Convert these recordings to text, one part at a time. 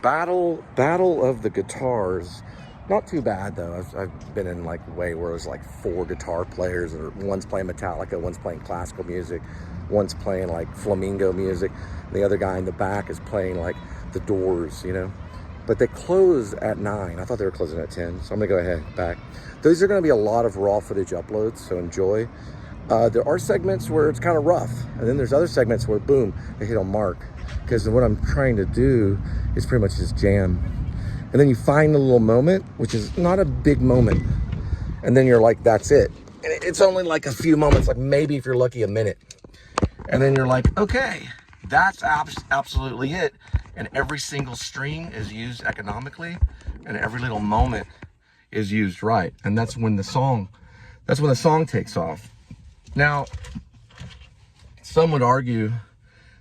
battle of the guitars. Not too bad though. I've been in like way where it was like 4 guitar players, or one's playing Metallica, one's playing classical music, one's playing like flamenco music, and the other guy in the back is playing like the Doors, you know. But they close at 9. I thought they were closing at 10, so I'm gonna go ahead back. Those are gonna be a lot of raw footage uploads, so enjoy. There are segments where it's kind of rough, and then there's other segments where boom, they hit on mark. Because what I'm trying to do is pretty much just jam. And then you find a little moment, which is not a big moment. And then you're like, that's it. And it's only like a few moments, like maybe if you're lucky, a minute. And then you're like, okay, that's absolutely it. And every single string is used economically, and every little moment is used right. And that's when the song takes off. Now, some would argue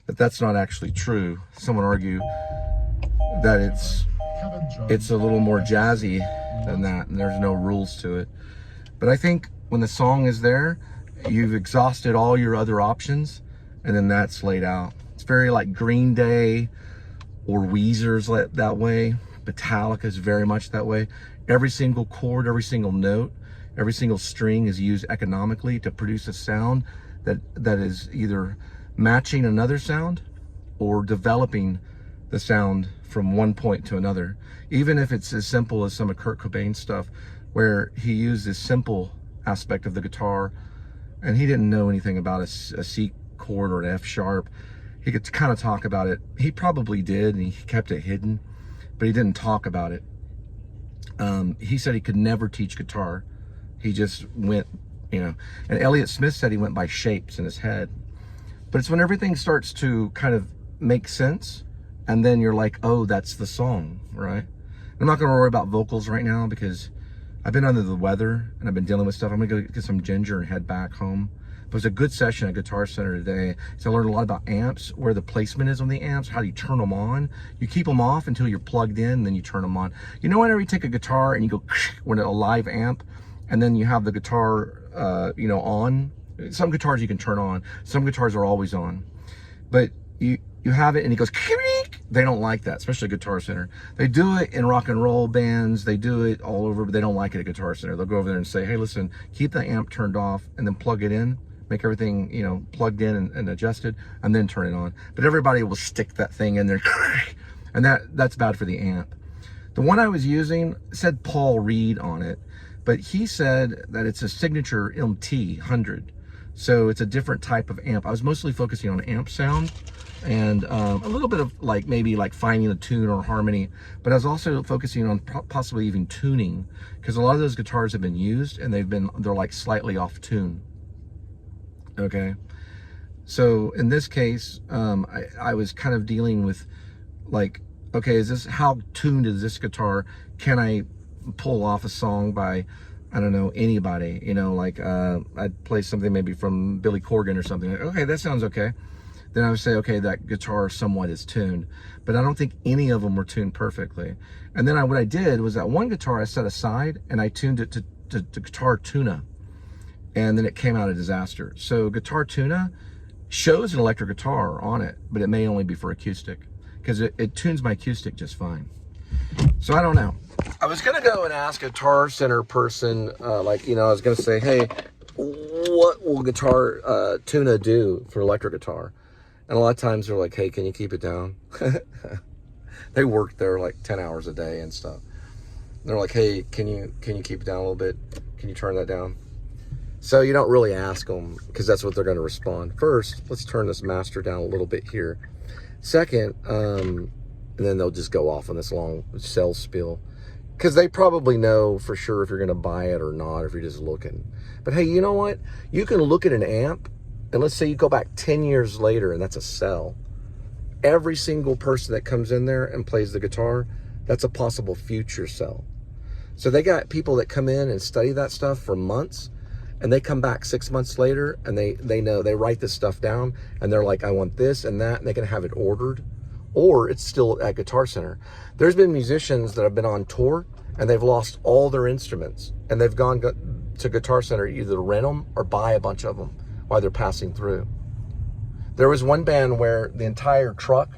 that that's not actually true. Some would argue that it's a little more jazzy than that, and there's no rules to it. But I think when the song is there, you've exhausted all your other options, and then that's laid out. It's very like Green Day or Weezer's that way. Metallica's very much that way. Every single chord, every single note, every single string is used economically to produce a sound that is either matching another sound or developing the sound from one point to another. Even if it's as simple as some of Kurt Cobain's stuff, where he used this simple aspect of the guitar, and he didn't know anything about a C chord or an F sharp. He could kind of talk about it. He probably did, and he kept it hidden, but he didn't talk about it. He said he could never teach guitar. He just went, you know, and Elliott Smith said he went by shapes in his head. But it's when everything starts to kind of make sense, and then you're like, oh, that's the song, right? I'm not gonna worry about vocals right now because I've been under the weather and I've been dealing with stuff. I'm gonna go get some ginger and head back home. But it was a good session at Guitar Center today. So I learned a lot about amps, where the placement is on the amps, how do you turn them on. You keep them off until you're plugged in, and then you turn them on. You know, whenever you take a guitar and you go when a live amp, and then you have the guitar, you know, on. Some guitars you can turn on. Some guitars are always on. But you have it and it goes, they don't like that, especially Guitar Center. They do it in rock and roll bands. They do it all over, but they don't like it at Guitar Center. They'll go over there and say, hey, listen, keep the amp turned off and then plug it in. Make everything, you know, plugged in and adjusted, and then turn it on. But everybody will stick that thing in there, and that's bad for the amp. The one I was using said Paul Reed on it, but he said that it's a signature MT 100. So it's a different type of amp. I was mostly focusing on amp sound and a little bit of like maybe like finding a tune or harmony, but I was also focusing on possibly even tuning, because a lot of those guitars have been used and they're like slightly off tune. Okay, so in this case, I was kind of dealing with like, okay, how tuned is this guitar? Can I pull off a song by, I don't know, anybody, you know, like I'd play something maybe from Billy Corgan or something. Like, okay, that sounds okay. Then I would say, okay, that guitar somewhat is tuned, but I don't think any of them were tuned perfectly. And then what I did was that one guitar I set aside and I tuned it to guitar tuna, and then it came out a disaster. So guitar tuna shows an electric guitar on it, but it may only be for acoustic, because it tunes my acoustic just fine. So I don't know. I was gonna go and ask a Guitar Center person, like, you know, I was gonna say, hey, what will guitar tuna do for electric guitar? And a lot of times they're like, hey, can you keep it down? They work there like 10 hours a day and stuff. And they're like, hey, can you keep it down a little bit? Can you turn that down? So you don't really ask them, because that's what they're going to respond. First, let's turn this master down a little bit here. Second, and then they'll just go off on this long sales spiel, because they probably know for sure if you're going to buy it or not, if you're just looking. But hey, you know what? You can look at an amp, and let's say you go back 10 years later, and that's a sell. Every single person that comes in there and plays the guitar, that's a possible future sell. So they got people that come in and study that stuff for months, and they come back 6 months later, and they know, they write this stuff down, and they're like, I want this and that, and they can have it ordered, or it's still at Guitar Center. There's been musicians that have been on tour, and they've lost all their instruments, and they've gone to Guitar Center either to rent them or buy a bunch of them while they're passing through. There was one band where the entire truck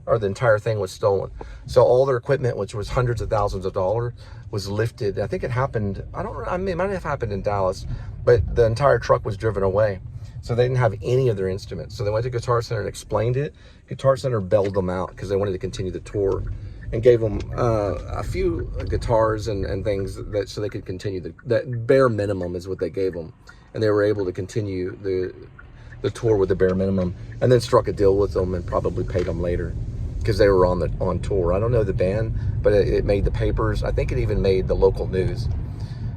or the entire thing was stolen. So all their equipment, which was hundreds of thousands of dollars, was lifted. I think it happened, I mean, it might have happened in Dallas, but the entire truck was driven away. So they didn't have any of their instruments. So they went to Guitar Center and explained it. Guitar Center bailed them out because they wanted to continue the tour, and gave them a few guitars and things that so they could continue. That bare minimum is what they gave them. And they were able to continue the tour with the bare minimum, and then struck a deal with them and probably paid them later because they were on tour. I don't know the band, but it made the papers. I think it even made the local news.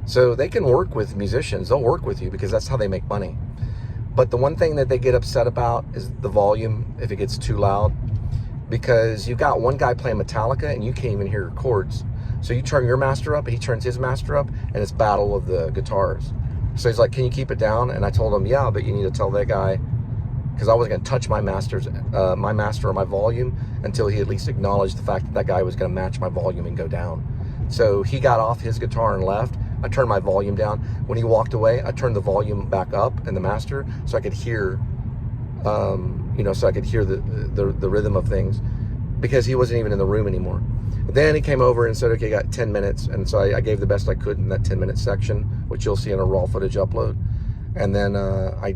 So they can work with musicians. They'll work with you because that's how they make money. But the one thing that they get upset about is the volume if it gets too loud, because you've got one guy playing Metallica and you can't even hear your chords. So you turn your master up and he turns his master up, and it's battle of the guitars. So he's like, can you keep it down? And I told him, yeah, but you need to tell that guy, because I wasn't going to touch my master or my volume until he at least acknowledged the fact that that guy was going to match my volume and go down. So he got off his guitar and left. I turned my volume down. When he walked away, I turned the volume back up in the master so I could hear, so I could hear the rhythm of things, because he wasn't even in the room anymore. But then he came over and said, okay, got 10 minutes. And so I gave the best I could in that 10-minute section, which you'll see in a raw footage upload. And then I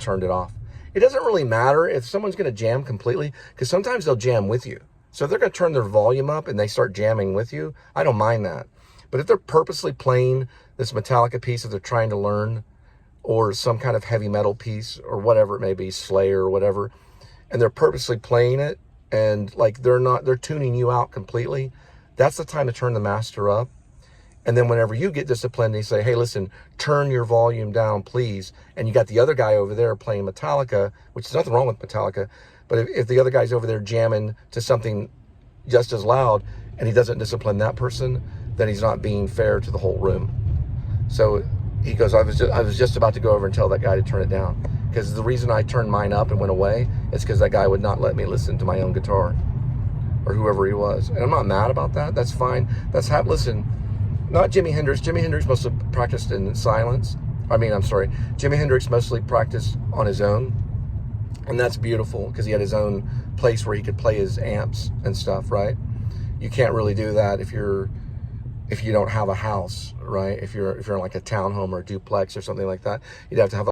turned it off. It doesn't really matter if someone's going to jam completely, because sometimes they'll jam with you. So if they're going to turn their volume up and they start jamming with you, I don't mind that. But if they're purposely playing this Metallica piece that they're trying to learn, or some kind of heavy metal piece, or whatever it may be, Slayer or whatever, and they're purposely playing it, and like they're tuning you out completely, that's the time to turn the master up. And then whenever you get disciplined, they say, hey, listen, turn your volume down, please. And you got the other guy over there playing Metallica, which is nothing wrong with Metallica. But if the other guy's over there jamming to something just as loud, and he doesn't discipline that person, then he's not being fair to the whole room. So he goes, I was just about to go over and tell that guy to turn it down. Because the reason I turned mine up and went away is because that guy would not let me listen to my own guitar, or whoever he was. And I'm not mad about that. That's fine. Listen, not Jimi Hendrix. Jimi Hendrix mostly practiced in silence. Jimi Hendrix mostly practiced on his own. And that's beautiful, because he had his own place where he could play his amps and stuff, right? You can't really do that if you don't have a house, right? If you're in like a townhome or a duplex or something like that, you'd have to have